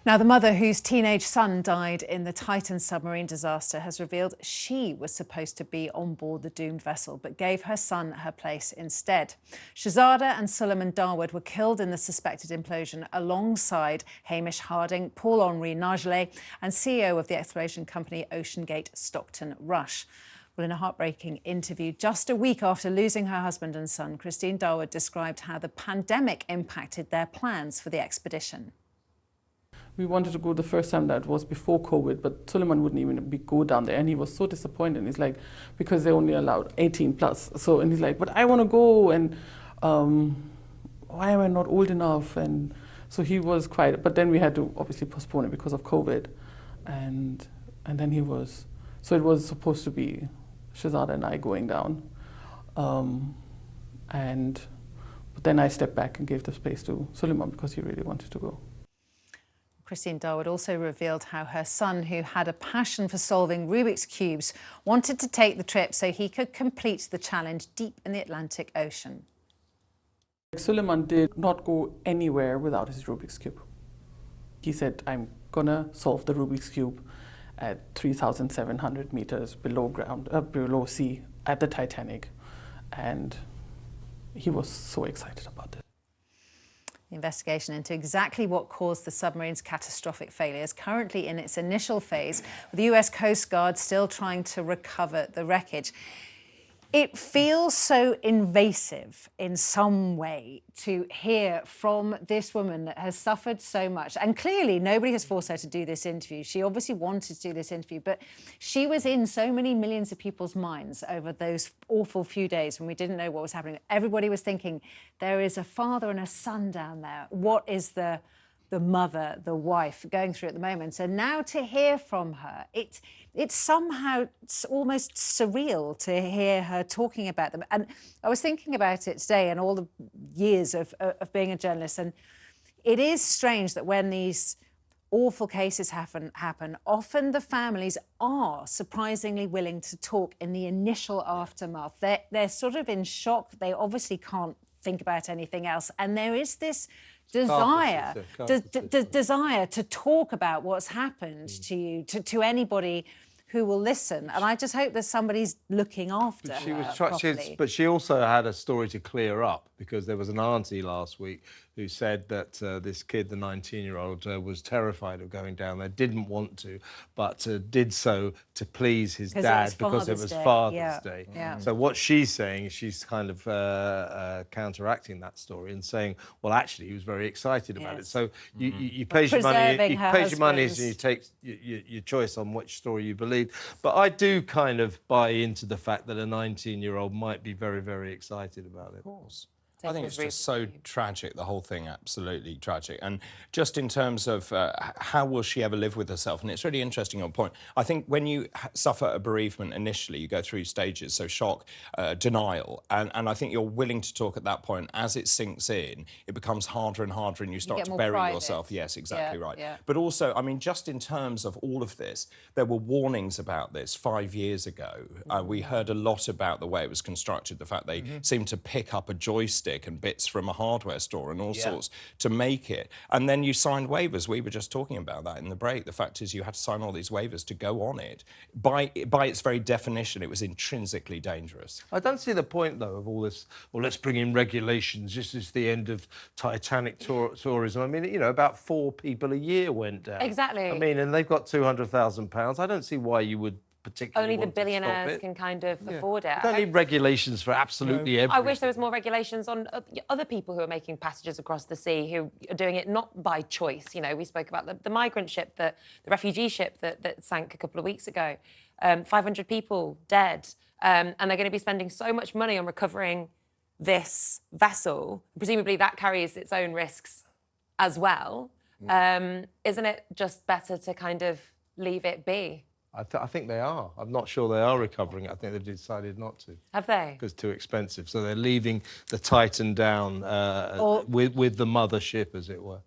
Now, the mother whose teenage son died in the Titan submarine disaster has revealed she was supposed to be on board the doomed vessel, but gave her son her place instead. Shahzada and Suleman Dawood were killed in the suspected implosion alongside Hamish Harding, Paul-Henri Nargelet, and CEO of the exploration company OceanGate Stockton Rush. Well, in a heartbreaking interview just a week after losing her husband and son, Christine Dawood described how the pandemic impacted their plans for the expedition. We wanted to go the first time, that was before COVID, but Suleman wouldn't even go down there, and he was so disappointed. He's like, because they only allowed 18 plus. So, and he's like, but I want to go, and why am I not old enough? And so he was quite, but then we had to obviously postpone it because of COVID, and then he was, so it was supposed to be Shahzada and I going down, but then I stepped back and gave the space to Suleman because he really wanted to go. Christine Dawood also revealed how her son, who had a passion for solving Rubik's Cubes, wanted to take the trip so he could complete the challenge deep in the Atlantic Ocean. Suleman did not go anywhere without his Rubik's Cube. He said, I'm gonna solve the Rubik's Cube at 3,700 meters below ground, below sea at the Titanic. And he was so excited about it. The investigation into exactly what caused the submarine's catastrophic failure is currently in its initial phase, with the US Coast Guard still trying to recover the wreckage. It feels so invasive in some way to hear from this woman that has suffered so much. And clearly, nobody has forced her to do this interview. She obviously wanted to do this interview, but she was in so many millions of people's minds over those awful few days when we didn't know what was happening. Everybody was thinking, there is a father and a son down there. What is the mother, the wife, going through at the moment? So now to hear from her, it's somehow almost surreal to hear her talking about them. And I was thinking about it today and all the years of being a journalist, and it is strange that when these awful cases happen, often the families are surprisingly willing to talk in the initial aftermath. They're sort of in shock. They obviously can't think about anything else. And there is this desire to talk about what's happened to you, to anybody who will listen. And I just hope that somebody's looking after her properly. But she also had a story to clear up, because there was an auntie last week who said that this kid, the 19-year-old, was terrified of going down there, didn't want to, but did so to please his dad because it was Father's Day. Yeah. So what she's saying is she's kind of counteracting that story and saying, well, actually, he was very excited about it. So you pay your money, and you take your choice on which story you believe. But I do kind of buy into the fact that a 19-year-old might be very, very excited about it. Of course. I think it's just so tragic, the whole thing, absolutely tragic. And just in terms of how will she ever live with herself, and it's really interesting, your point. I think when you suffer a bereavement initially, you go through stages, so shock, denial, and I think you're willing to talk at that point. As it sinks in, it becomes harder and harder, and you start to bury yourself. Yes, exactly right. Yeah. But also, I mean, just in terms of all of this, there were warnings about this 5 years ago. We heard a lot about the way it was constructed, the fact they seemed to pick up a joystick and bits from a hardware store and all sorts to make it. And then you signed waivers. We were just talking about that in the break. The fact is you had to sign all these waivers to go on it. By its very definition, it was intrinsically dangerous. I don't see the point, though, of all this, well, let's bring in regulations. This is the end of Titanic tourism. I mean, you know, about 4 people a year went down. Exactly. I mean, and they've got £200,000. I don't see why you would particularly only the billionaires can kind of afford it. You don't need regulations for absolutely everything. I wish there was more regulations on other people who are making passages across the sea, who are doing it not by choice. You know, we spoke about the migrant ship, the refugee ship that sank a couple of weeks ago. 500 people dead. And they're going to be spending so much money on recovering this vessel. Presumably that carries its own risks as well. Isn't it just better to kind of leave it be? I think they are. I'm not sure they are recovering it. I think they've decided not to. Have they? Because it's too expensive. So they're leaving the Titan down with the mothership, as it were.